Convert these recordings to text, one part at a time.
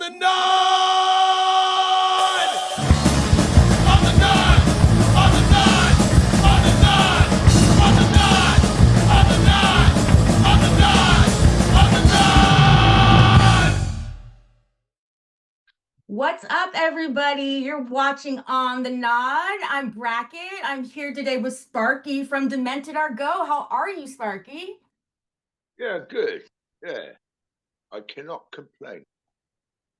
On the nod! On the nod! On the nod! On the nod! On the nod! On the nod! On the nod! On the nod! What's up, everybody? You're watching On the Nod. I'm Brackett. I'm here today with Sparky from Demented Are Go. How are you, Sparky? Yeah, good. Yeah, I cannot complain.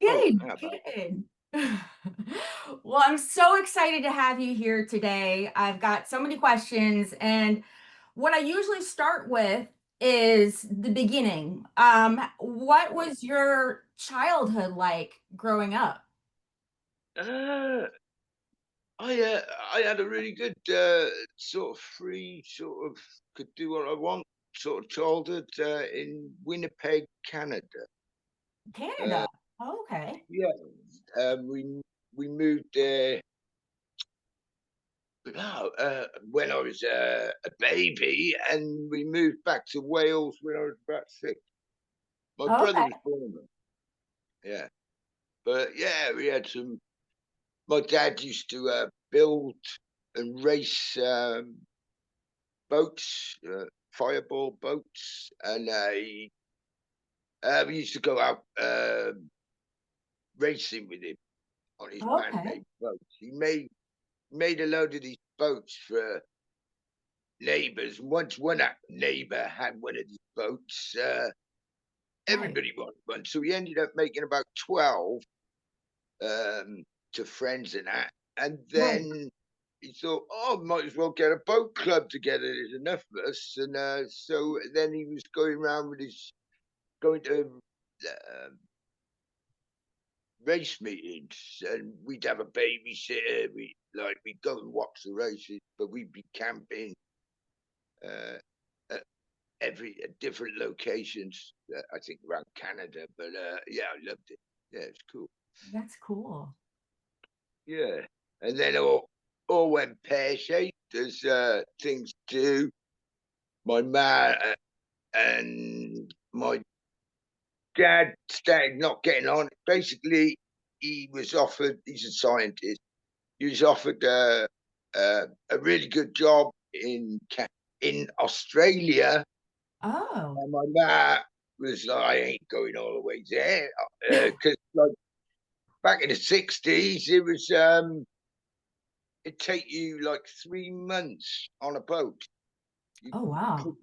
Oh, Good, how about good. Well, I'm so excited to have you here today. I've got so many questions, and what I usually start with is the beginning. What was your childhood like growing up? uh, I had a really good sort of free, sort of could do what I want sort of childhood in Winnipeg, Canada. Uh, Canada. Oh, okay. yeah, we moved there. No, when I was a baby, and we moved back to Wales when I was about 6. My brother Okay. was born there. Yeah, but yeah, we had some. My dad used to build and race boats, fireball boats, and we used to go out racing with him on his Okay. man-made boats. He made a load of these boats for neighbours. Once one neighbour had one of these boats, Right. everybody wanted one, so he ended up making about 12 to friends and that. And Right. then he thought, oh, might as well get a boat club together. There's enough of us. And so then he was going around with his going to uh, race meetings, and we'd have a babysitter. We'd go and watch the races, but we'd be camping uh, at at different locations. I think around Canada, but yeah, I loved it. Yeah, it's cool. That's cool. Yeah, and then all went pear shaped as things do. My man and my dad started not getting on. Basically, he was offered. He's a scientist. He was offered a really good job in Australia, Oh, and my dad was like, "I ain't going all the way there," because like back in the '60s, it'd take you like 3 months on a boat. You oh wow.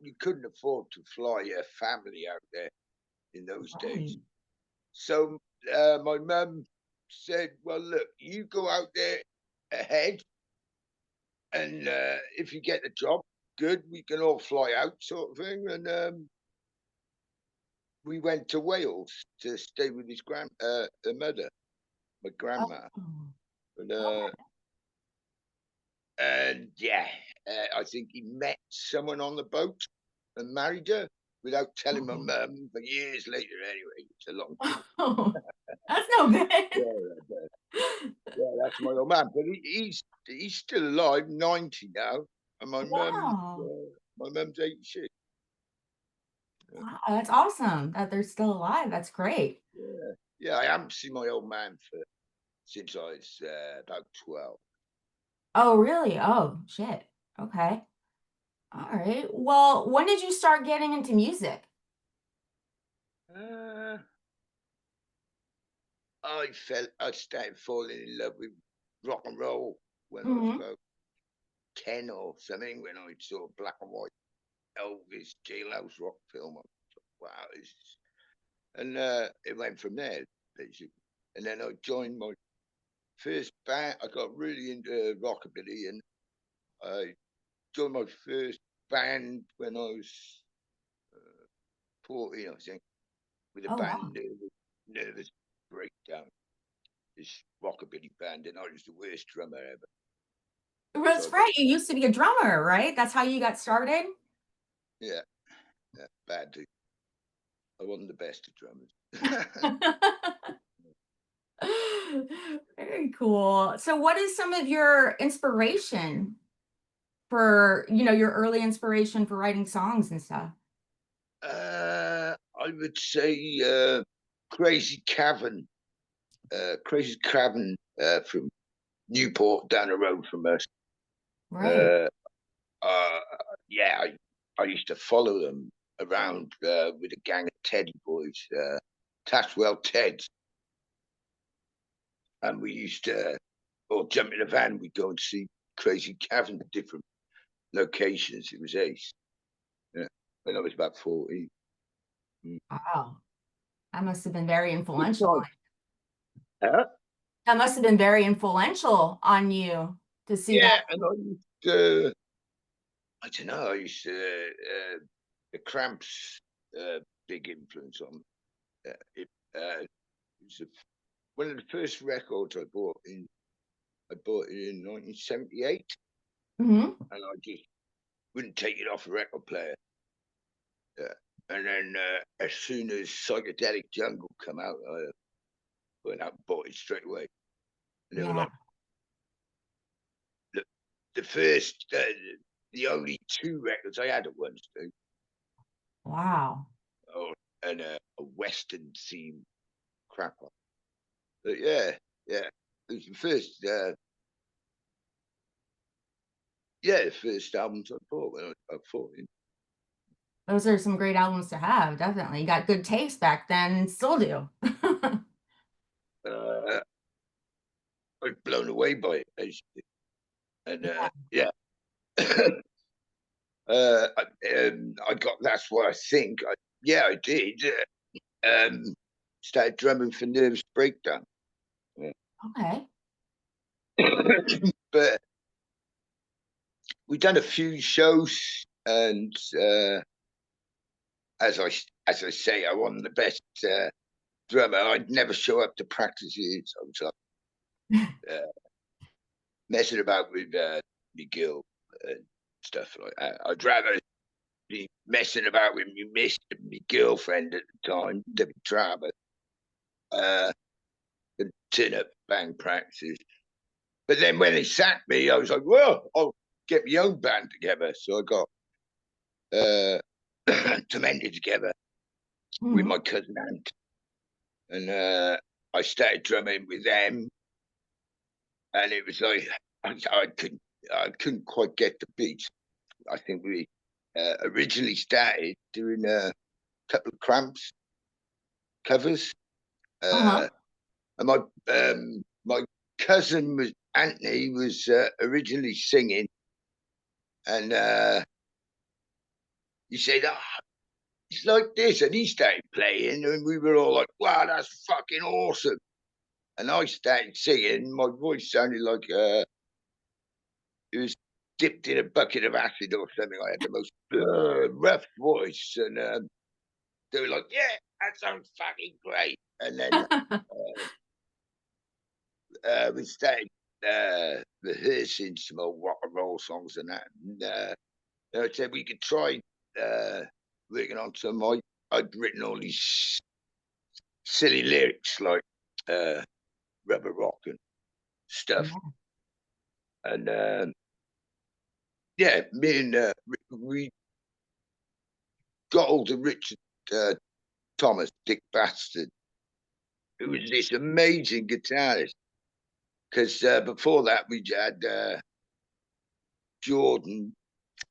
you couldn't afford to fly a family out there in those days. Right. So my mum said, "Well, look, you go out there ahead, and if you get the job, good. We can all fly out, sort of thing." And we went to Wales to stay with his her mother, my grandma, Oh, and okay. yeah, I think he met someone on the boat and married her without telling my Oh. mum. But years later, anyway, it's a long story. Oh, that's no good. Yeah, yeah, that's my old man. But he's still alive, 90 now, and Wow. my mum's 86. Yeah, Wow, that's awesome that they're still alive. That's great. yeah, yeah. I haven't seen my old man for since I was about 12. Oh, really? Oh, shit. Okay. All right. Well, when did you start getting into music? Uh, I started falling in love with rock and roll when I was Hmm. about 10 or something, when I saw a black and white Elvis jailhouse rock film. I thought, wow, and it went from there, basically. And then I joined my first band. I got really into rockabilly, and I joined my first band when I was 14, I think, with a Oh, band, wow. Nervous Breakdown, this rockabilly band, and I was the worst drummer ever. So I That's got, right. You used to be a drummer, right? That's how you got started? yeah, yeah, bad. I wasn't the best of drummers. Very cool. So what is some of your inspiration for, your early inspiration for writing songs and stuff? I would say Crazy Cavern from Newport down the road from us. Right. Yeah, I used to follow them around with a gang of Teddy boys, Taswell Teds, and we used to all jump in a van. We'd go and see Crazy Cavern at different locations. It was ace. Yeah, when I was about 14. Wow. That must have been very Good influential. time. Huh? That must have been very influential on you to see Yeah, that. and I used to, I don't know, the Cramps, big influence on. It was one of the first records I bought in. I bought it in 1978, Hmm. and I just wouldn't take it off a record player. Yeah. And then as soon as Psychedelic Jungle come out, I went out and bought it straight away. And they were Yeah. like the, the first, the only two records I had at once, too. Wow. Oh, and a Western theme crapper. But yeah, it was the first, the first albums I bought when I was about 14. Those are some great albums to have, definitely. You got good taste back then, still do. I was blown away by it, basically. And Yeah. yeah, I got. That's what I think. I did. Started drumming for Nervous Breakdown. Yeah. Okay. But we've done a few shows, and as I say, I wasn't the best drummer. I'd never show up to practices. I was uh, messing about with McGill and stuff like that. I'd rather be messing about with my girlfriend at the time, Debbie Traver, and turn up band practices. But then when they sacked me, I was like, well, I'll get my own band together. So I got Demented together with Mhm. my cousin Ant. And I started drumming with them. And it was like, I couldn't quite get the beat. I think we originally started doing a couple of Cramps covers. Uh-huh. And my cousin was Anthony was originally singing, and he said, "Oh, it's like this," and he started playing, and we were all like, "Wow, that's fucking awesome!" And I started singing. My voice sounded like it was dipped in a bucket of acid or something. I had the most rough voice, and they were like, "Yeah, that sounds fucking great." And then we started rehearsing some old rock and roll songs and that. And I said we could try working on some. I'd written all these silly lyrics like rubber rock and stuff. Yeah. And yeah, me and we got hold of Richard Thomas, Dick Bastard, who was this amazing guitarist. Because before that, we had Jordan,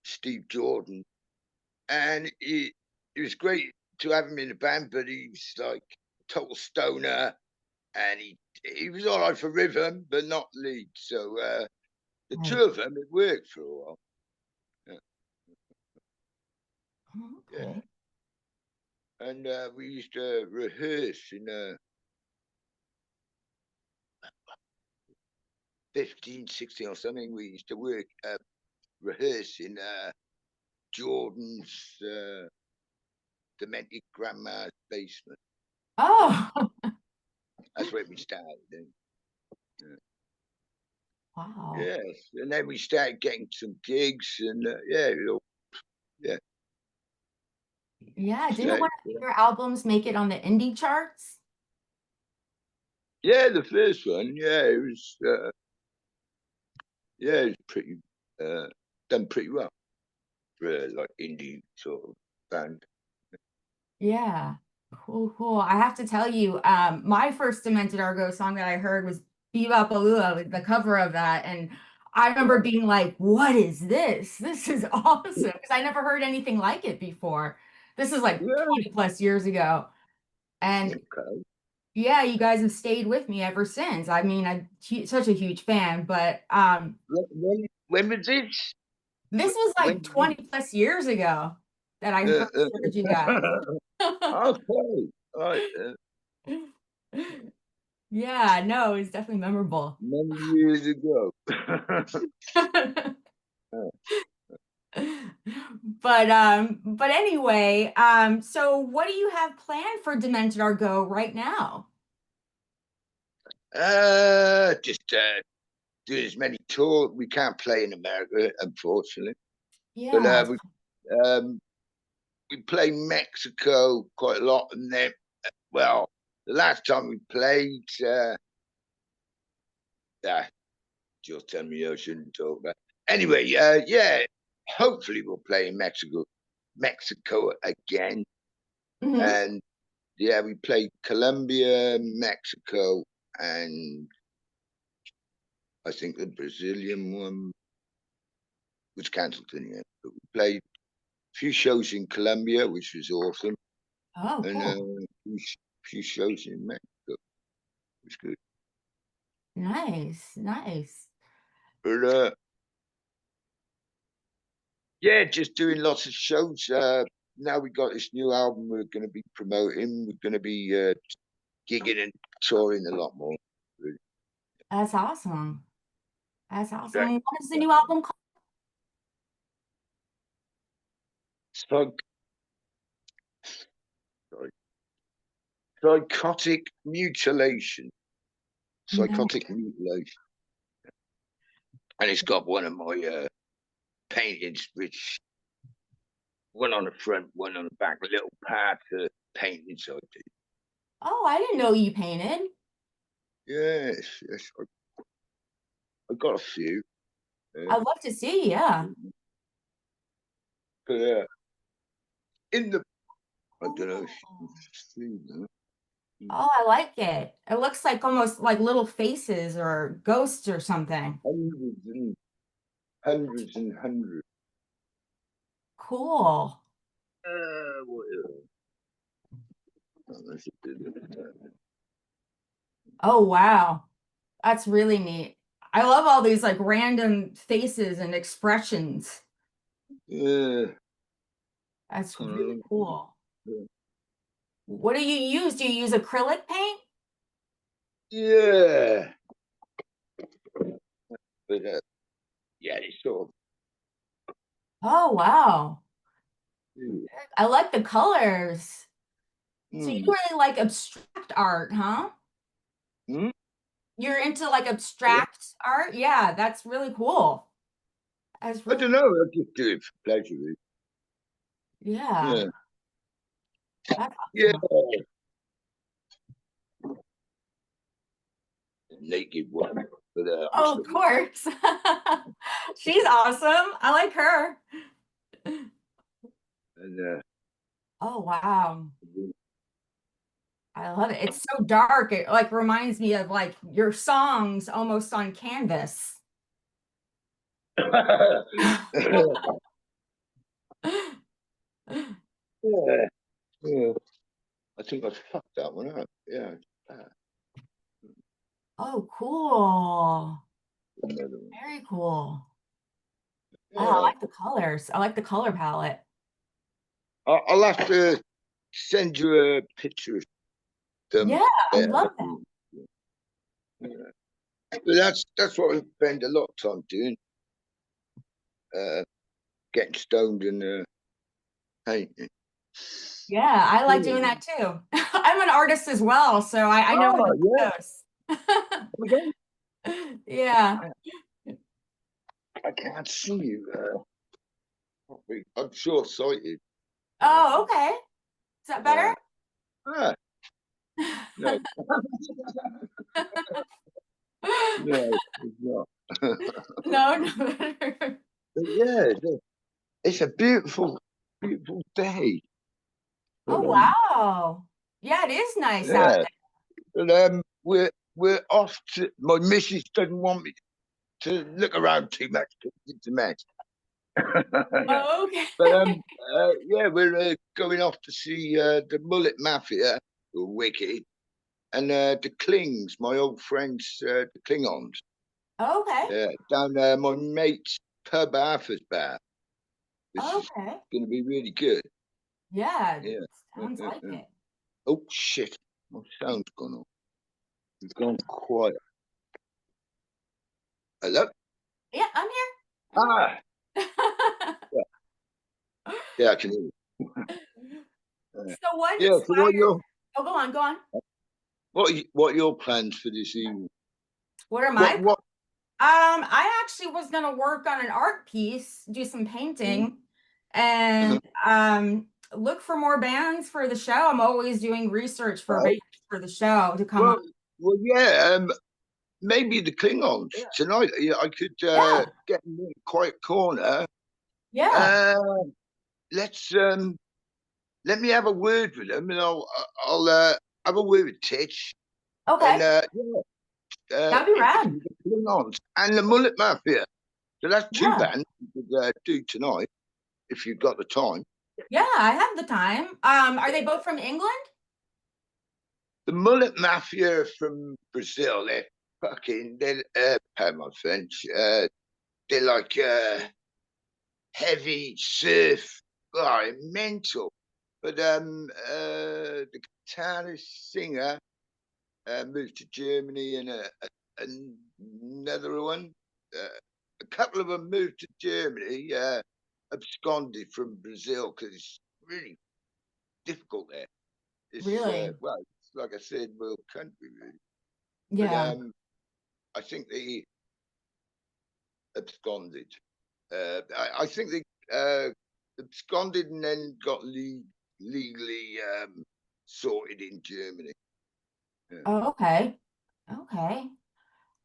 Steve Jordan, and it was great to have him in the band, but he was like a total stoner, and he was all right for rhythm, but not lead. So the two Right. of them, it worked for a while. Yeah, yeah. Okay. And we used to rehearse in 15, 16 or something. We used to rehearse in Jordan's demented grandma's basement. Oh, That's where we started. And, wow. yes, and then we started getting some gigs, and yeah, Yeah. Didn't one started, of your albums make it on the indie charts? yeah, the first one, it was pretty uh, done pretty well for like indie sort of band. Yeah. Cool, cool. I have to tell you, my first Demented Are Go song that I heard was Bebop Alula, the cover of that. And I remember being like, what is this? This is awesome. Because I never heard anything like it before. This is like Yeah. 20 plus years ago. And Okay. yeah, you guys have stayed with me ever since. I mean, I'm such a huge fan, but When was this? this was When? like 20 plus years ago that I Uh, first heard you guys. okay. Right. Yeah, no, it's definitely memorable. Many years ago. But anyway, so what do you have planned for Demented Are Go right now? Just do as many tours. We can't play in America, unfortunately. But Yeah. um, we play Mexico quite a lot, and then, well, the last time we played, yeah, just tell me I shouldn't talk about. Anyway, yeah, hopefully we'll play in Mexico again, Hmm. and yeah, we played Colombia, Mexico, and I think the Brazilian one was cancelled in the end. But we played a few shows in Colombia, which was awesome, Oh, and cool. few shows in Mexico, which was good. Nice, nice. But yeah, just doing lots of shows. Now we got this new album we're going to be promoting. We're going to be gigging and touring a lot more. Really. That's awesome. That's awesome. That, What is the new album called? psych, sorry, psychotic mutilation. No. Psychotic mutilation. And it's got one of my paintings, which one on the front, one on the back, a little part paintings I did. Oh, I didn't know you painted. Yes, yes, I got a few. I'd love to see, yeah. But in the, I don't know if you Oh. can see that. Oh, I like it. It looks like almost like little faces or ghosts or something. Hundreds and hundreds and hundreds. Cool. What that's a bit Oh, wow. That's really neat. I love all these like random faces and expressions. yeah, That's kind really of, cool. yeah. What do you use? Do you use acrylic paint? Yeah, but yeah, it's sort of. Oh, wow. Yeah. I like the colors. So you Mm. really like abstract art, huh? Mm? You're into like Yeah. abstract art? Yeah, that's really cool. That's I really, don't know. I just do it for pleasure. Really. yeah, Yeah, that's yeah. awesome. Naked one, but I'm Oh, still. of course. She's awesome. I like her. And Oh, wow. I love it. It's so dark. It like reminds me of like your songs almost on canvas. yeah, yeah. I think I fucked that one up. Yeah. Oh, cool. Another one. Very cool. Oh, I Yeah. like the colors. I like the color palette. I'll have to send you a picture of them Yeah, I better. love that. Yeah. But that's what I spend a lot of time doing. Uh, Getting stoned and painting. Yeah, I like doing Yeah. that too. I'm an artist as well, so I know how Oh yeah. it goes. Okay. Yeah. I can't see you. I'm short sighted. Oh, okay. Is that better? Uh, ah, no, no, it's not. No, no better. But yeah, it's a beautiful, beautiful day. Oh, But wow. Yeah, it is nice out Yeah. But we're off to. My missus doesn't want me to look around too much because it's a mess. there. Oh, okay. But yeah, we're going off to see the Mullet Mafia, or Wiki, and the Klings, my old friends, the Klingons. Okay. Yeah, down my mate's pub, Arthur's Bar, which is Okay. going to be really good. Yeah, Yeah. sounds like it. Oh shit, my sound's gone off. It's gone quiet. Hello. Yeah, I'm here. Ah, I'm yeah, here. yeah, I can hear you. So what Yeah. So inspired? Oh, go on, go on. what are your plans for this evening? What are my What? I actually was gonna work on an art piece, do some painting, and look for more bands for the show. I'm always doing research for Right. bands for the show to come Well, up. well, yeah. Maybe the Klingons tonight. Yeah, I could Yeah, get in a quiet corner. yeah. Uh, let's let me have a word with them, and I'll have a word with Titch, and Okay, yeah, that'd be rad. interview the Klingons and the Mullet Mafia. So that's two Yeah, bands you could do tonight if you've got the time. yeah. I have the time. Are they both from England? The Mullet Mafia from Brazil, they're pardon my French, they're like heavy surf, oh, mental. But the guitarist singer moved to Germany, and another one, uh, a couple of them moved to Germany, absconded from Brazil because it's really difficult there. It's Really? well, it's like I said, world country really. But Yeah. I think they absconded. I think they absconded and then got legally sorted in Germany. Yeah. Oh, okay. Okay.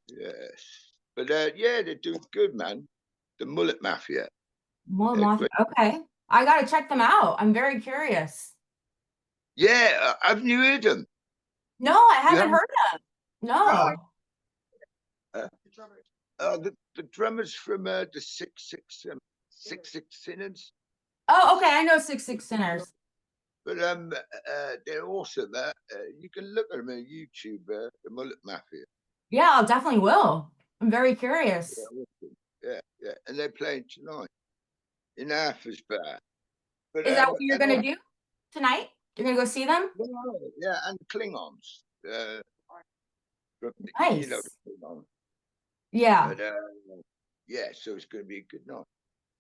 Yes. But yeah, they're doing good, man. The Mullet Mafia. More Yeah, moth. great. Okay. I gotta check them out. I'm very curious. Yeah, haven't you heard them? No, I You haven't haven't? heard them. Right. No. Uh, the drummers from the six Sinners. Oh, okay. I know Six Six Sinners. But they're awesome. You can look at them on YouTube, the Mullet Mafia. Yeah, I'll definitely will. I'm very Yeah, curious. awesome. Yeah, yeah. And they're playing tonight in Arthur's Bar. But Is that what you're and gonna also, do tonight? You're gonna go see them? yeah, and Klingons. You know Nice. the Klingons. Yeah, But yeah, so it's going to be a good night.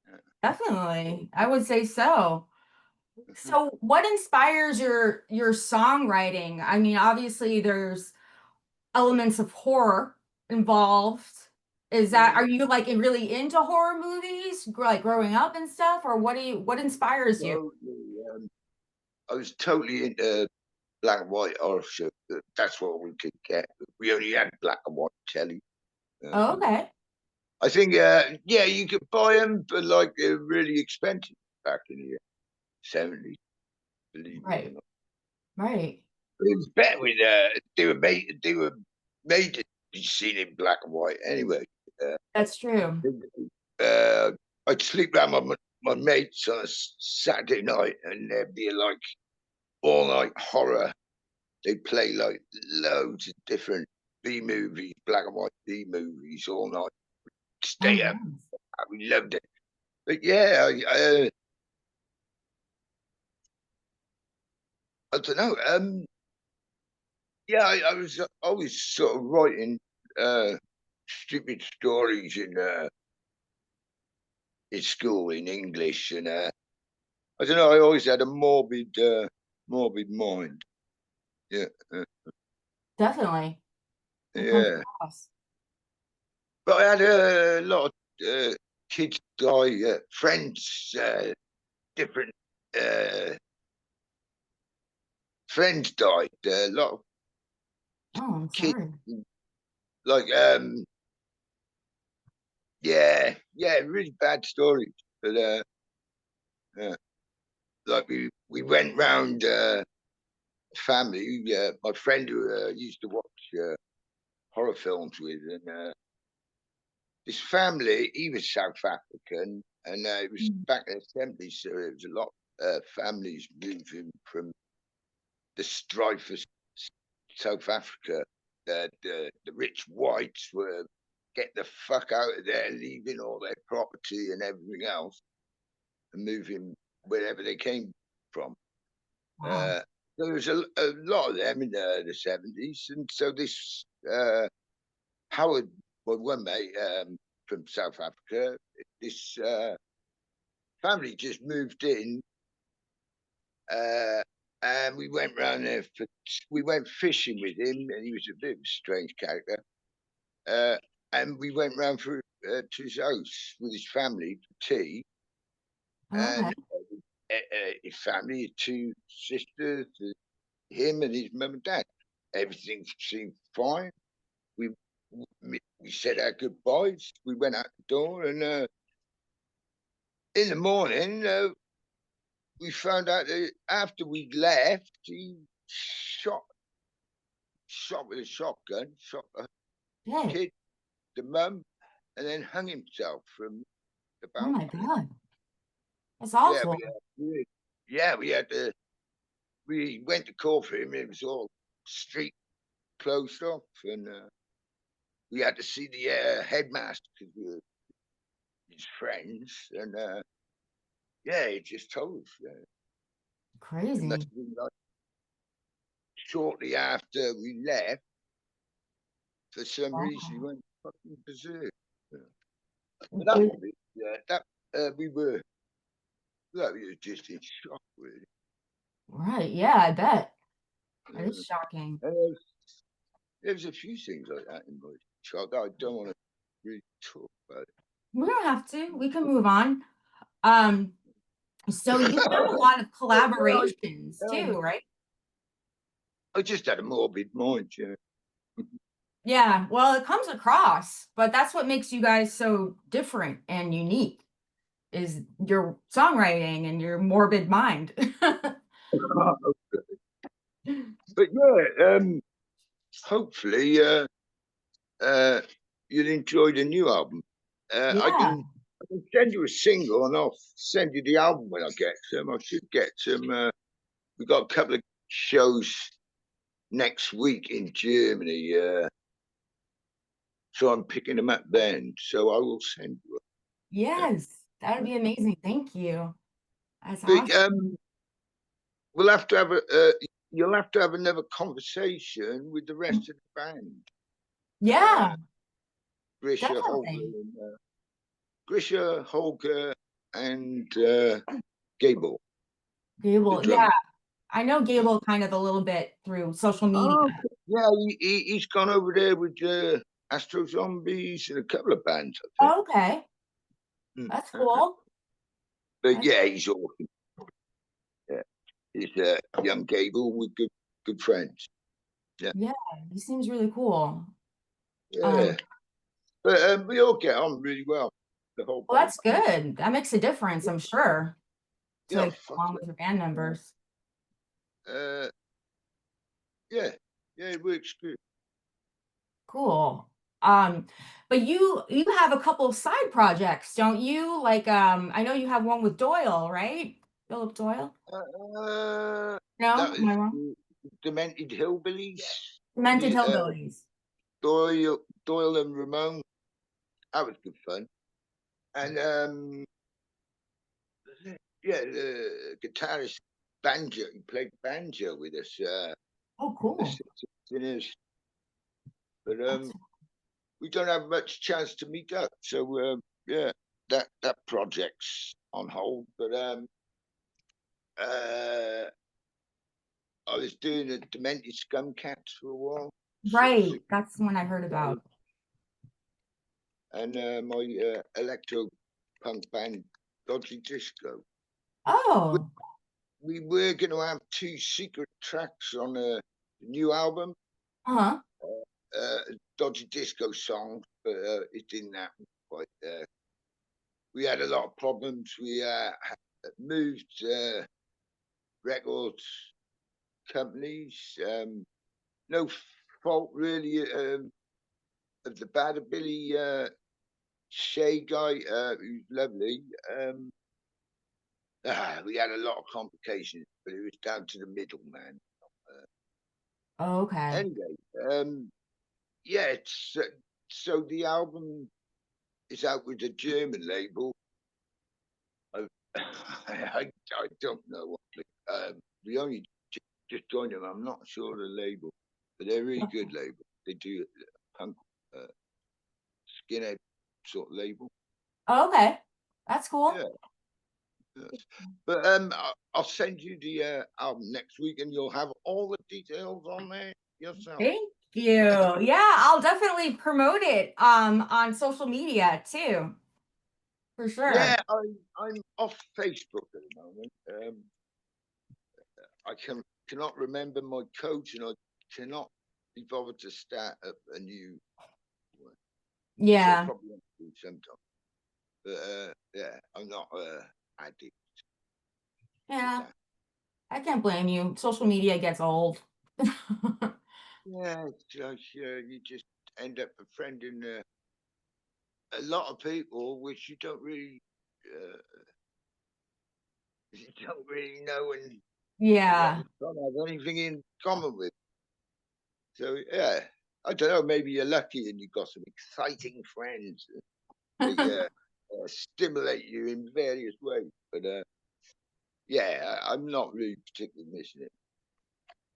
Yeah. definitely. I would say so. So what inspires your songwriting? I mean, obviously there's elements of horror involved. Is that, are you like really into horror movies, like growing up and stuff, or what inspires you? Totally, I was totally into black and white horror show. That's what we could get. We only had black and white telly. Oh, Um, okay. I think, yeah, you could buy them, but like they're really expensive back in the 70s, believe me or Right. not. Right. But it was better with, they were made to be seen in black and white anyway. Uh, That's true. uh, I'd sleep around my mates on a Saturday night, and there'd be like all night horror. They'd play like loads of different B movies, black and white B movies all night. Oh, Stay up. nice. We loved it. But yeah, I don't know. Yeah, I was always sort of writing uh, stupid stories in school in English, and I don't know. I always had a morbid mind. Yeah, Definitely. That comes yeah. across. But I had a lot of kids die, friends, different uh, friends died. A lot of Oh, I'm kids, sorry. like, yeah, yeah, really bad stories. But yeah, like we went round family. My friend who used to watch horror films with, and this family, he was South African, and it was Mm. back in the 70s, so there was a lot of families moving from the strife of South Africa. The rich whites were get the fuck out of there, leaving all their property and everything else, and moving wherever they came from. Wow. Uh, there was a lot of them in the 70s, and so this Howard, my one mate from South Africa, this family just moved in, uh, and we went round there. We went fishing with him, and he was a bit of a strange character. Uh, and we went round to his house with his family for tea, Okay. and his family, his two sisters, him and his mum and dad. Everything seemed fine. We we said our goodbyes. We went out the door, and in the morning, we found out that after we left, he shot with a shotgun, shot the Shit. kid, the mum, and then hung himself from the Oh my balcony. God. That's Yeah, awful. we had to. We went to call for him. It was all street closed off, and we had to see the headmaster because we were his friends, and yeah, he just told us. It must Crazy. have been like shortly after we left. For some reason, he Wow. went fucking berserk. Yeah. But that was it. Yeah, that we were just in shock, really. Right. Yeah, I bet. That Yeah. is shocking. And there's a few things like that in my child that I don't want to really talk about. We don't have to. We can move on. Um, so you've done a lot of But, yeah, collaborations too, right? I just had a morbid mind, yeah. Yeah, well, it comes across, but that's what makes you guys so different and unique is your songwriting and your morbid mind. But yeah, hopefully uh, you'll enjoy the new album. Yeah. I can send you a single, and I'll send you the album when I get some. I should get some. We've got a couple of shows next week in Germany, so I'm picking them up then. So I will send you. Yeah. Yes, that would be amazing. Thank you. That's But awesome. we'll have to have you'll have to have another conversation with the rest of the band. Yeah, Grisha, Holger, definitely. and Gable, the Gable. Yeah, drummer. I know Gable kind of a little bit through social media. Oh, yeah, he's gone over there with Astro Zombies and a couple of bands, I think. Okay, Mm. that's cool. But That's, yeah, he's awesome. Yeah, he's young Gable with good friends. Yeah, yeah, he seems really cool. yeah. Um, But we all get on really well, the whole well, band. that's good. That makes a difference, I'm sure, Yeah, to get fuck along with your band yeah. members. Yeah, yeah, it works good. Cool. Um, but you have a couple of side projects, don't you? Like, I know you have one with Doyle, right? Philip Doyle? That No, am was I wrong? Demented Hillbillies. Demented Me, Hillbillies. Doyle and Ramon. That was good fun. And yeah, the guitarist banjo. He played banjo with us. Oh, The cool. Six Sinners. But That's we don't have much chance to meet up. So yeah, that project's on hold. But uh, I was doing a Demented Scum Cats for a while. right. That's the one I heard about. And my electro punk band, Dodgy Disco. We, Oh, we were going to have two secret tracks on a new album, uh-huh. Dodgy Disco songs, but it didn't happen quite there. We had a lot of problems. We moved records companies. No fault really of the bad Billy Shay guy, who's lovely. We had a lot of complications, but it was down to the middleman. Okay. Anyway, yeah, so the album is out with a German label. I, I don't know. We only just joined them. I'm not sure the label, but they're a really good label. They do punk, uh, skinhead sort of label. Okay. That's cool. Yeah. Yes. But I'll send you the album next week, and you'll have all the details on there yourself. Thank you. Yeah, I'll definitely promote it on social media too, for sure. Yeah, I'm off Facebook at the moment. I cannot remember my codes, and I cannot be bothered to start up a new one, which I'll Yeah. probably have to do sometime. But yeah, I'm not addict to Yeah. that. I can't blame you. Social media gets old. Yeah, it's like you just end up befriending a lot of people which uh, you don't really know, and a lot Yeah. of them don't have anything in common with. So yeah, I don't know. Maybe you're lucky and you've got some exciting friends. They stimulate you in various ways. But yeah, I'm not really particularly missing it.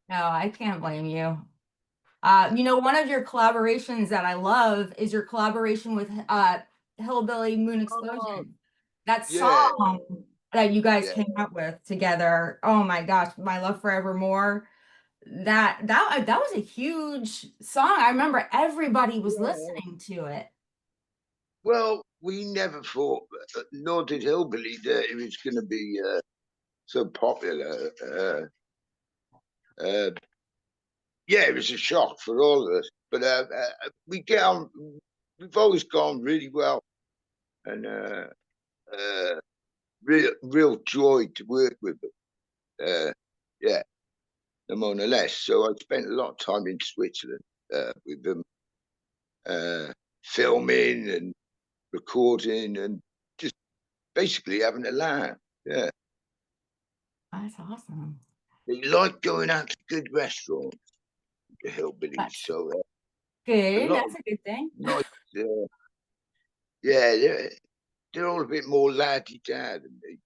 No, I can't blame you. One of your collaborations that I love is your collaboration with Hillbilly Moon Oh, Explosion. That yeah, song that you guys yeah, came up with together. Oh my gosh, My Love Forevermore. That was a huge song. I remember everybody was yeah. listening to it. Well, we never thought, nor did Hillbilly, that it was going to be so popular. Uh, yeah, it was a shock for all of us. But we get on. We've always gone really well, and real joy to work with them. Yeah, no more no less. So I spent a lot of time in Switzerland with them, uh, filming and recording, and just basically having a laugh. Yeah, That's awesome. they like going out to good restaurants, the hillbillies. That's So a good. lot of That's a good thing. nice. Yeah, they're all a bit more laddie dad than me,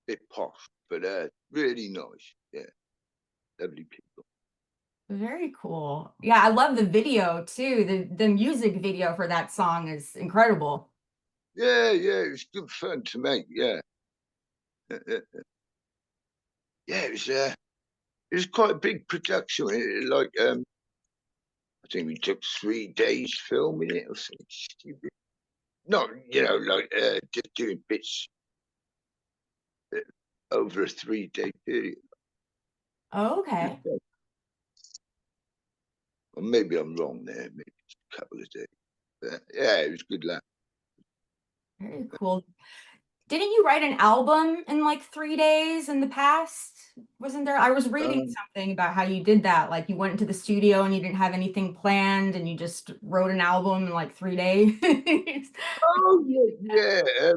bit posh, but really nice. Yeah, lovely people. Very cool. Yeah, I love the video too. The music video for that song is incredible. Yeah, yeah, it was good fun to make. Yeah, yeah, it was quite a big production. Like I think we took 3 days filming it or something stupid. Not like just doing bits uh, over a 3 day period. Okay. Or maybe I'm wrong there. Maybe it's a couple of days. But, yeah, it was good laugh. Very cool. Didn't you write an album in like 3 days in the past? Wasn't there? I was reading Um, something about how you did that. Like you went into the studio and you didn't have anything planned and you just wrote an album in like 3 days. oh yeah, yeah.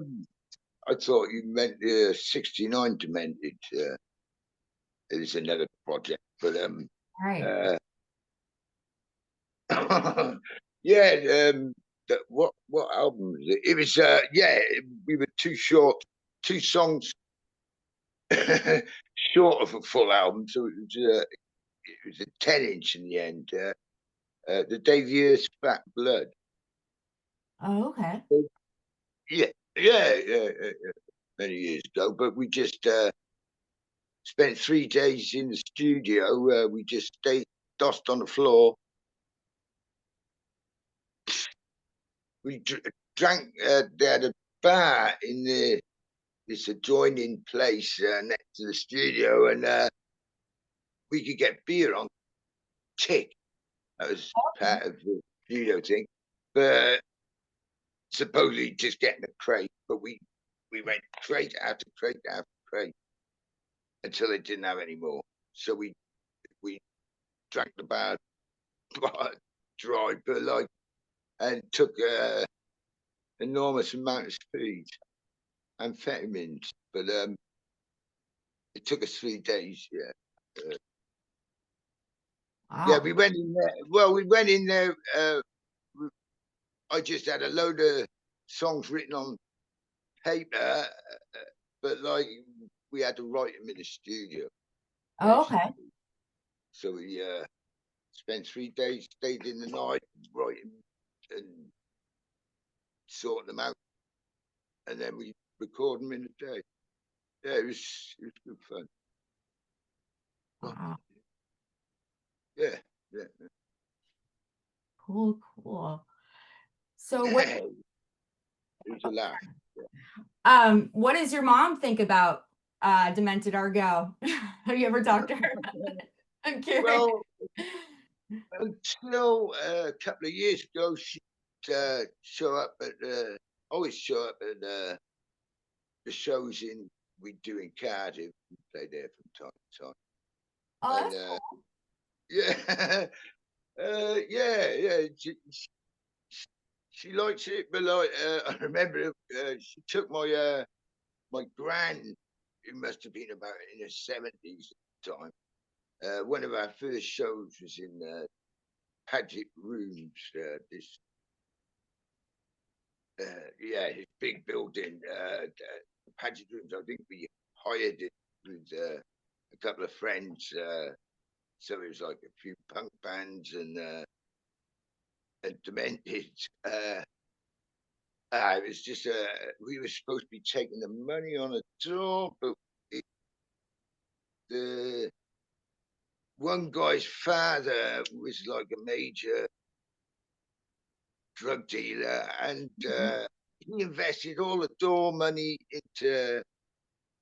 I thought you meant 69 Demented. It was another project, but Right. uh, yeah. What album was it? It was yeah. We were too short, 2 songs short of a full album, so it was a 10-inch in the end. The Dave Years Fat Blood. Oh, okay. Yeah, yeah. Many years ago, but we just spent 3 days in the studio. We just stayed dust on the floor. We drank. They had a bar in this adjoining place next to the studio, and we could get beer on tick. That was Okay. part of the studio thing. But supposedly just getting a crate, but we went crate after crate after crate until they didn't have any more. so we drank the bar dry, but like, and took enormous amount of speed, amphetamines. But it took us 3 days. Yeah. Yeah, Wow. we went in there. Well, we went in there. I just had a load of songs written on paper, but like we had to write them in the studio, Oh, basically. okay. So we spent 3 days, stayed in the night, writing and sorting them out, and then we record them in the day. Yeah, it was good fun. Wow. Yeah, yeah. Cool, cool. So It was a laugh. what does your mom think about Demented Are Go? Have you ever talked to her about it? I'm curious. Well, until a couple of years ago, she'd show up at always show up at the shows we do in Cardiff. We play there from time to time, Oh, and that's cool. yeah, yeah. She likes it, but like I remember she took my grand, it must have been about in the 70s at the time. One of our first shows was in Paget Rooms, this yeah, his big building, Paget Rooms. I think we hired it with a couple of friends, so it was like a few punk bands and Demented. It was just we were supposed to be taking the money on a tour, but the one guy's father was like a major drug dealer, and Mhm. he invested all the door money into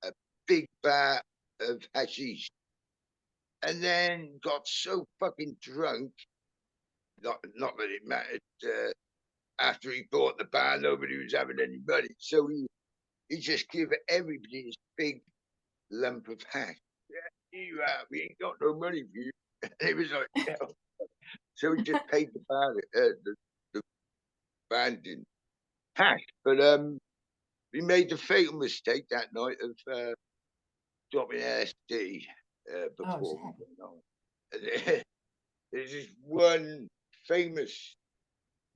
a big vat of hashish, and then got so fucking drunk. Not that it mattered. After he bought the bar, nobody was having any money, so he just gave everybody this big lump of hash. Yeah, we ain't got no money for you. And it was like, no. So we just paid the band in hash. But we made the fatal mistake that night of dropping LSD Oh, before we shit. went on. And there's this one famous,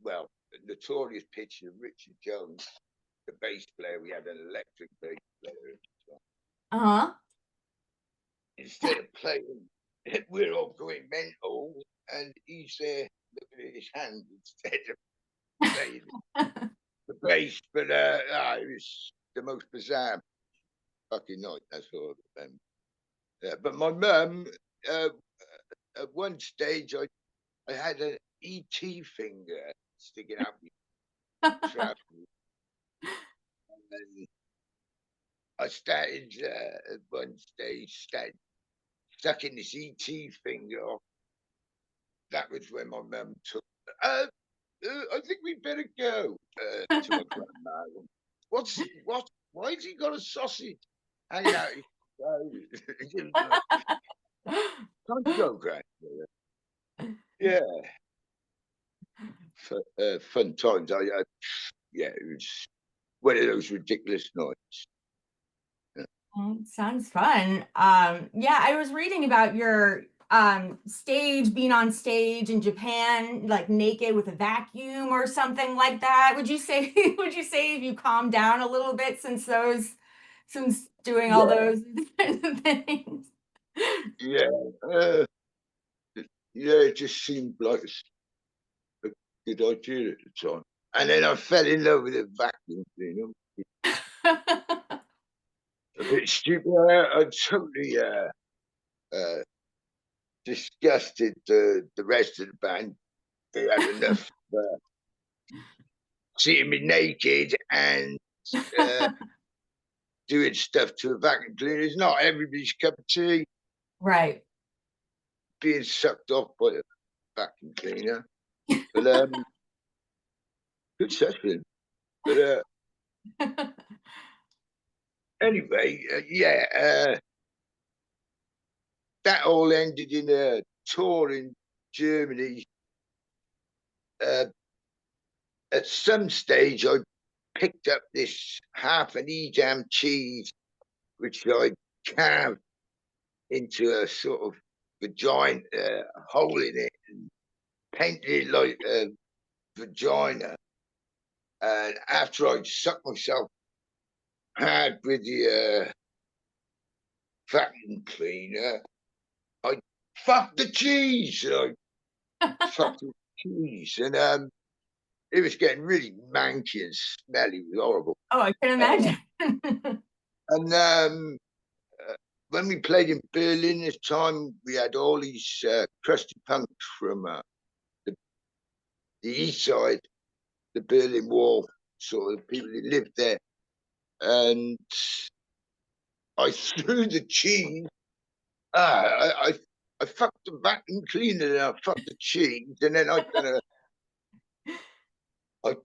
well, notorious picture of Richard Jones, the bass player. We had an electric bass player. Uh-huh. Instead of playing, we're all going mental, and he's there looking at his hand instead of playing the bass. But it was the most bizarre fucking night. That's all I remember. But my mum, uh, at one stage, I had an ET finger sticking out my trousers, and I started at one stage sucking this ET finger off. That was when my mum took. I think we better go to my grandma. What? Why has he got a sausage hanging out his nose? Time to go, grandma. Yeah, fun times. Yeah, it was one of those ridiculous nights. Yeah. Sounds fun. Yeah, I was reading about your stage, being on stage in Japan, like naked with a vacuum or something like that. Would you say would you say you calmed down a little bit since doing all Yeah, those things? yeah, uh, yeah. It just seemed like a good idea at the time. And then I fell in love with a vacuum cleaner. A bit stupid. I totally uh, disgusted the rest of the band. They had enough seeing me naked and uh, doing stuff to a vacuum cleaner. It's not everybody's cup of tea, Right. being sucked off by a vacuum cleaner. But good session. But anyway, yeah. that all ended in a tour in Germany. At some stage, I picked up this half an Edam cheese, which I carved into a sort of vagina, hole in it, and painted it like a vagina. And after I sucked myself hard with the vacuum cleaner, I fucked the cheese. And I fucked the cheese, and it was getting really manky and smelly. It was horrible. Oh, I can Uh, imagine. and when we played in Berlin this time, we had all these crusty punks from the, the east side, the Berlin Wall, sort of people that lived there. And I threw the cheese. I fucked the vacuum cleaner and I fucked the cheese, and then I'd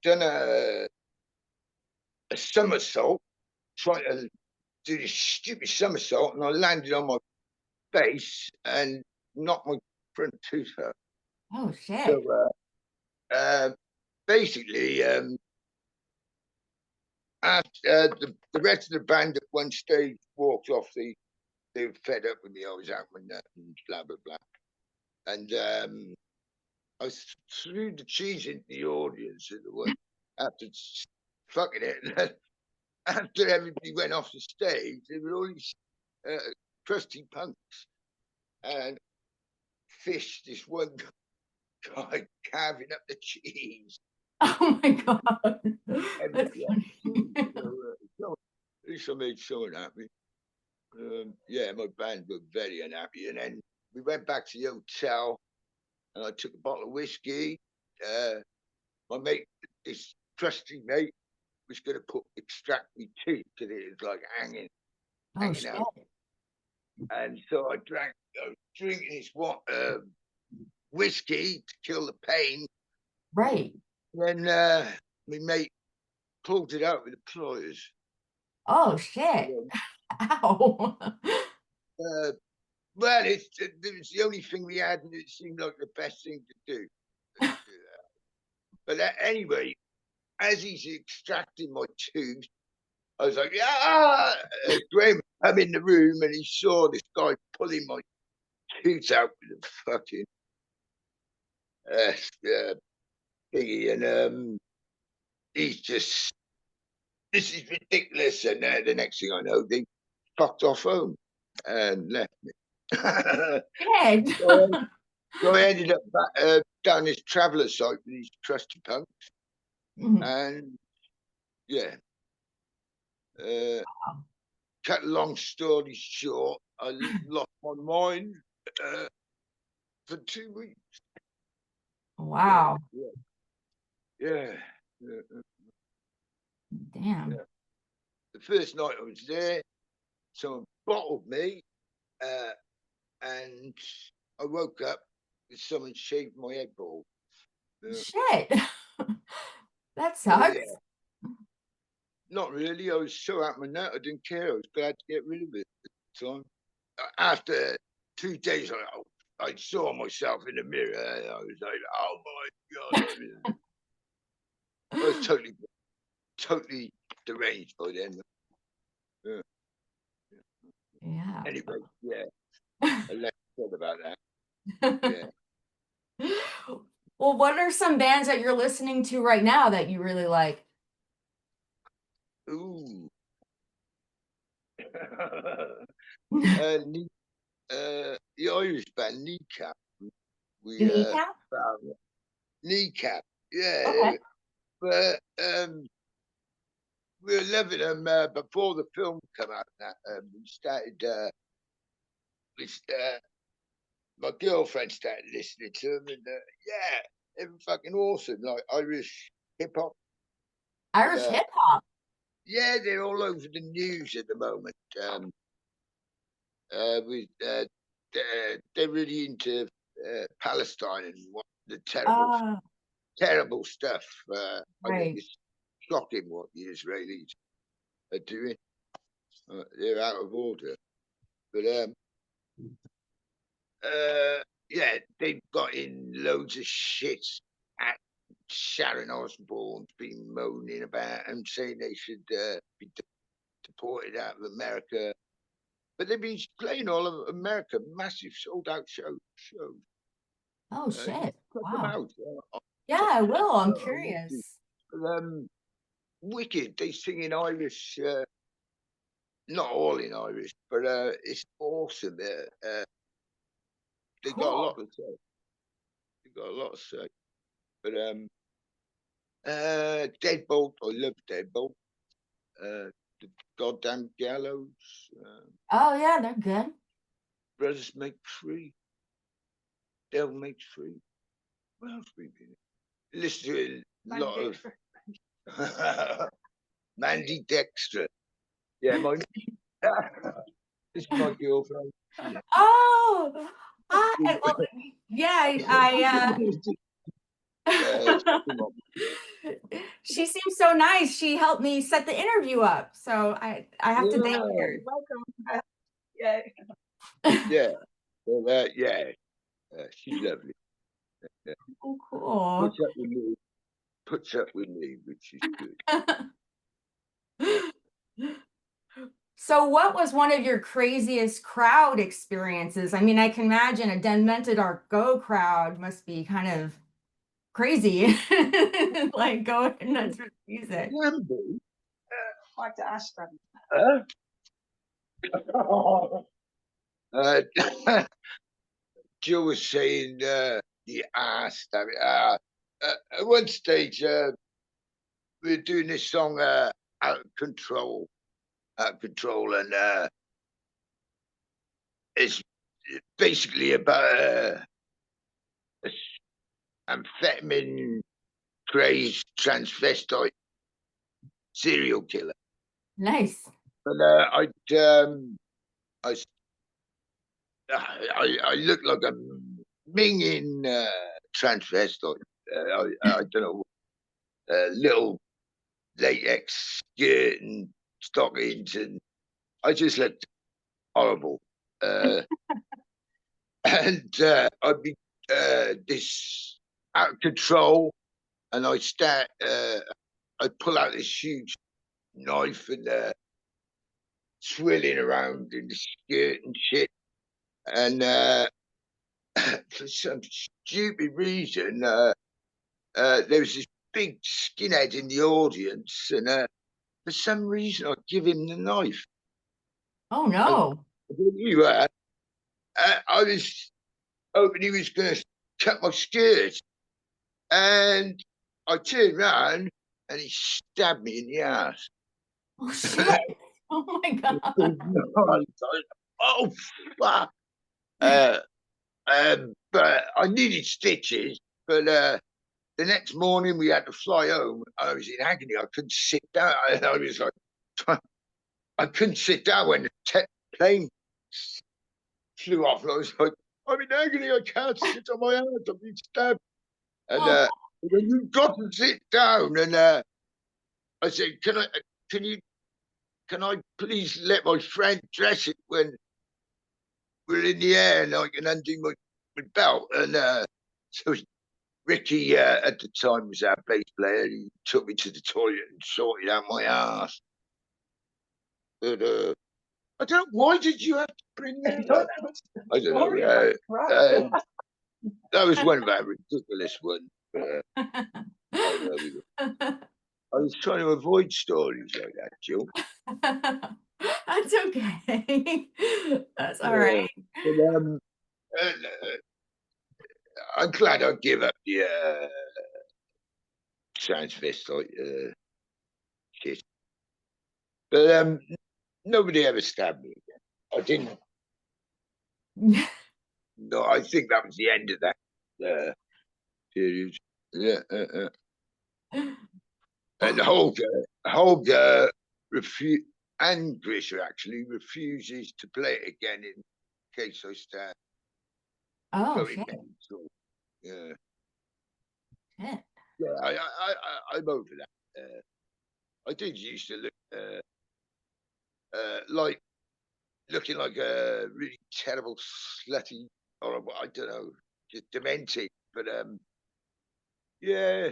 done a somersault, trying to do this stupid somersault, and I landed on my face and knocked my front tooth out. Oh So shit. basically, after the rest of the band at one stage walked off, they were fed up with me. I was out my nut and blah blah blah. And I threw the cheese into the audience at the one after fucking it. After everybody went off the stage, there were all these crusty punks and fish. This one guy carving up the cheese. Oh my god. That's Everybody had cheese. funny. So, at least I made someone happy. Yeah, my band were very unhappy, and then we went back to the hotel, and I took a bottle of whiskey. My mate, this trusty mate, was going to extract me teeth because it was like Oh hanging shit. out. And so I was drinking this whiskey to kill the pain. Right. Then my mate pulled it out with the pliers. Oh shit. Ow. Uh, well, it was the only thing we had, and it seemed like the best thing to do. But anyway, as he's extracting my tooth, I was like, yeah. Graham come in the room and he saw this guy pulling my tooth out with a fucking thingy, and he's just, this is ridiculous. And the next thing I know, they fucked off home and left me. Shit. So I ended up down this traveller site with these trusty punks, Mhm. and yeah. Cut a long story short, I lost my mind for 2 weeks. Yeah, Wow. yeah, yeah, yeah, Damn. yeah. The first night I was there, someone bottled me, and I woke up with someone shaved my head bald. Shit. That So sucks. yeah, not really. I was so out my nut, I didn't care. I was glad to get rid of it at the time. After 2 days, I saw myself in the mirror, and I was like, "Oh my god!" I was totally deranged by then. Yeah. Yeah. Anyway, yeah, I left said about that. Yeah. Well, what are some bands that you're listening to right now that you really like? Ooh. The Irish band Kneecap. The We Kneecap? found Kneecap. Yeah, Okay. but we were loving them before the film came out. We started. We My girlfriend started listening to them, and yeah, they were fucking awesome, like Irish hip hop. And Irish hip hop. yeah, they're all over the news at the moment. With they're really into Palestine and what the Uh, terrible stuff. I think right. it's shocking what the Israelis are doing. They're out of order. But yeah, they've got in loads of shit at Sharon Osbourne's been moaning about and saying they should be deported out of America. But they've been playing all of America, massive sold out shows. Oh shit! Check them Wow. out. Yeah, I will. I'm curious. Wicked. They sing in Irish, not all in Irish, but it's awesome. They got a lot Cool. to say. They got a lot to say. But Deadbolt, I love Deadbolt. The Goddamn Gallows. Oh yeah, they're good. Brothers Make Free. Devil Makes Free. What else we been? Listen to a lot of Mandy Dexter. Yeah, my this is my girlfriend. Oh, well, yeah, Yeah, she seems so nice. She helped me set the interview up, so I have to thank her. Welcome. Yeah. yeah, well, yeah. She's lovely. Yeah. Oh, cool. Puts up with me. Puts up with me, which is good. So what was one of your craziest crowd experiences? I mean, I can imagine a Demented Are Go crowd must be kind of crazy, like going nuts for music. I'd like to ask them. Joe was saying the ass. At one stage, we were doing this song, Out of Control. Out of Control, and it's basically about a amphetamine crazed transvestite serial killer. Nice. But I look like a minging transvestite. I don't know, little latex skirt and stockings, and I just looked horrible. And I'd be this out of control, and I start. I pull out this huge knife and swirling around in the skirt and shit. And for some stupid reason, there was this big skinhead in the audience, and for some reason, I give him the knife. Oh no. You I was hoping he was going to cut my skirt, and I turned around and he stabbed me in the ass. Oh shit. Oh my god. Oh fuck! But I needed stitches. But the next morning we had to fly home. I was in agony. I couldn't sit down. I was like, I couldn't sit down when the plane flew off. And I was like, I'm in agony. I can't sit on my ass. I've been stabbed. And you've got to sit down. And I said, can I please let my friend dress it when we're in the air and I can undo my belt? And so Ricky at the time was our bass player. He took me to the toilet and sorted out my ass. But I don't know, why did you have to bring that up? I don't know. That was one of our ridiculous ones. I was trying to avoid stories like that, Jill. That's okay. That's all right. But, I'm glad I give up the transvestite shit. But nobody ever stabbed me again. I didn't. No, I think that was the end of that period. Yeah. And Holger and Grisha actually refuses to play it again in case I start going mental. Yeah. Yeah, I'm over that. I did used to look like looking like a really terrible slutty or I don't know, just demented. But yeah,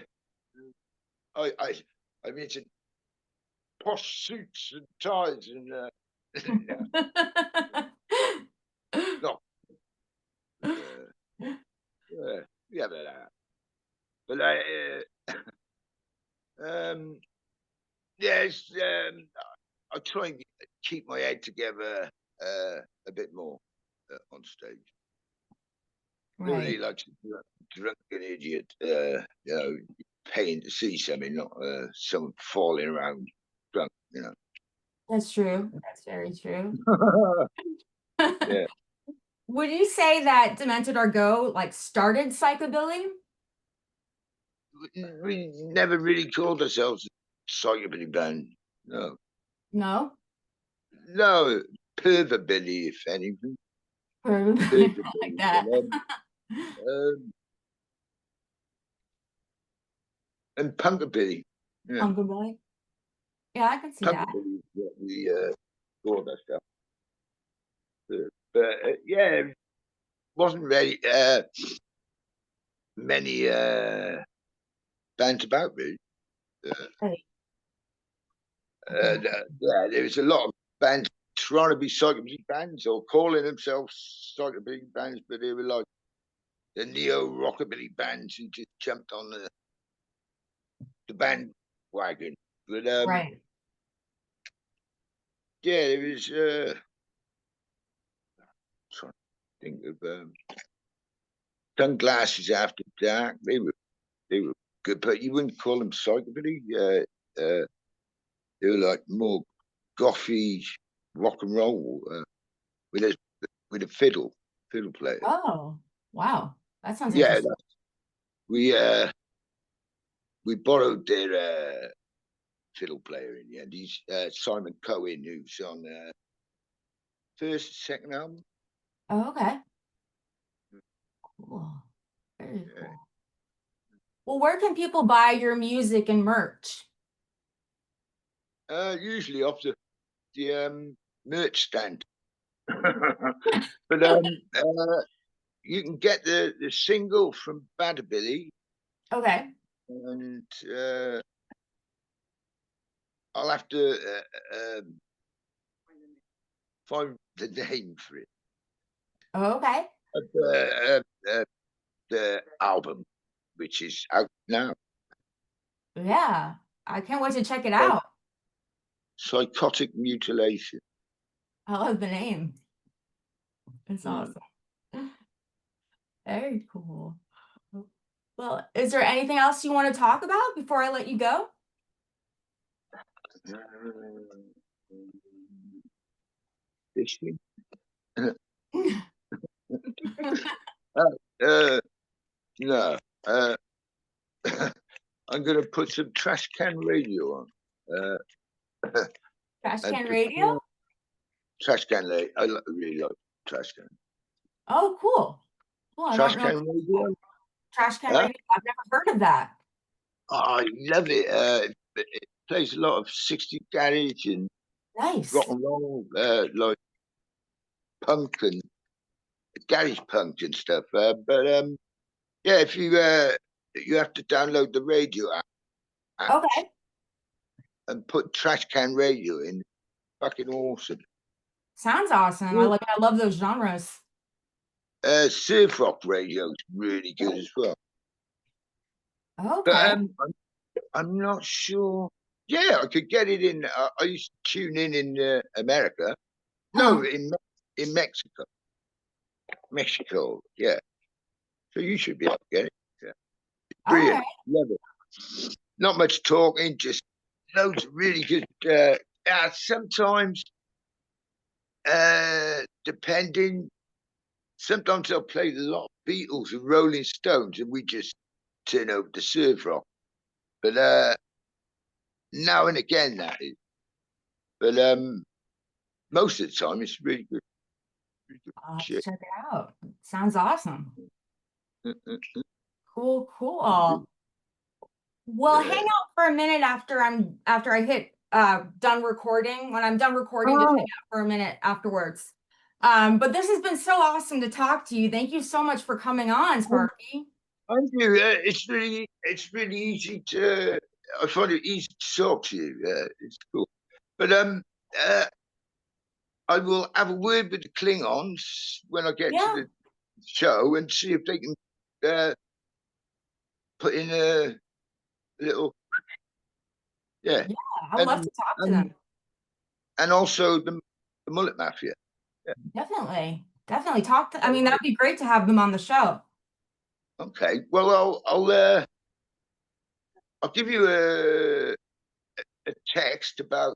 I'm into posh suits and ties and not yeah, but yes, I try and keep my head together a bit more on stage. Nobody Right. likes a drunken idiot, paying to see something, not someone falling around drunk, That's true. That's very true. Yeah. Would you say that Demented Are Go like started psychobilly? We never really called ourselves a psychobilly band. No. No. No, Pervabilly, if anything. Or like Pervabilly. that. Um, and Punkabilly. Yeah. Punkabilly. Yeah, I can see that. Punkabilly is what we called ourselves. But yeah, it wasn't really many bands about, really. Right. Okay. Yeah, there was a lot of bands trying to be psychobilly bands or calling themselves psychobilly bands, but they were like the neo rockabilly bands who just jumped on the bandwagon. But Right. yeah, it was trying to think of Sunglasses After Dark. They were good, but you wouldn't call them psychobilly. They were like more gothy rock and roll with a fiddle player. Oh, wow. That sounds Yeah, interesting. we borrowed their fiddle player in the end. He's Simon Cohen, who's on first, second album. Oh, okay. Cool. Very Yeah. cool. Well, where can people buy your music and merch? Usually off the merch stand. But you can get the single from Badabilly, Okay. and I'll have to find the name for it. Okay. The album, which is out now. Yeah. I can't wait to check it Like out. Psychotic Mutilation. I love the name. It's Mm. awesome. Very cool. Well, is there anything else you want to talk about before I let you go? Fishing. No. I'm going to put some Trash Can Radio on. Trash and Can Radio? Trash Can Radio. I really like Trash Can. Oh, cool. Cool. I Trash don't know. Can Radio. Trash Can Huh? Radio. I've never heard of that. Oh, I love it. It plays a lot of 60s garage and Nice. rock and roll, like punk and garage punk and stuff. But yeah, if you have to download the radio app Okay. and put Trash Can Radio in. Fucking awesome. Sounds awesome. I love those genres. Surf rock radio is really good as well. Okay. But I'm not sure. Yeah, I could get it in. I used to tune in America. No, in Mexico. Mexico, yeah. So you should be able to get it. Yeah. All Brilliant. right. Love it. Not much talking, just loads of really good. Sometimes, depending, sometimes I'll play a lot of Beatles and Rolling Stones, and we just turn over to surf rock. But now and again that is. But most of the time it's really good. Really good I'll have to shit. check it out. Sounds awesome. Cool, cool. Well, hang out for a minute after I hit done recording. When I'm done recording, just hang out for a minute afterwards. But this has been so awesome to talk to you. Thank you so much for coming on, Sparky. Thank you. It's really easy to. I find it easy to talk to you. It's cool. But I will have a word with the Klingons when I get to Yeah, the show and see if they can put in a little, yeah, yeah, I'd love and to talk to and them. and also the Mullet Mafia. Yeah. Definitely, definitely talk to. I All mean, that right. would be great to have them on the show. Okay. Well, I'll give you a text about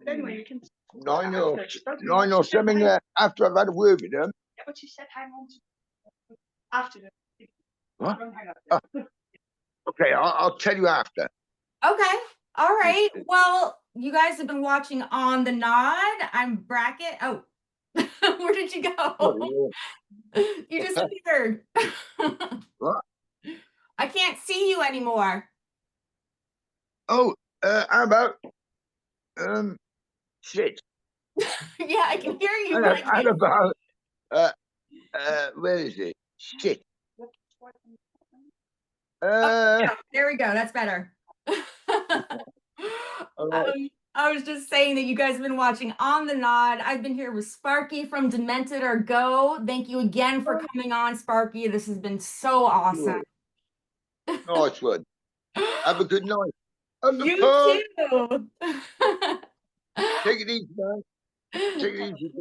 But anyway, you can. nine Don't or do nine what or she said, something after I've had a word with them. Yeah, but she said hang on to after the. What? Don't hang up. Okay, I'll tell you after. Okay. All right. Well, you guys have been watching On the Nod. I'm Brackett. Oh, where did you go? You disappeared. What? I can't see you anymore. Oh, how about shit? Yeah, I can hear you, but I How can't. about where is it? Shit. Oh, Uh, yeah, there we go. That's better. all right. I was just saying that you guys have been watching On the Nod. I've been here with Sparky from Demented Are Go. Thank you again for coming on, Sparky. This has been so awesome. Nice one. Have a good night. Up the You pub. too. Take it easy, man. Take it easy.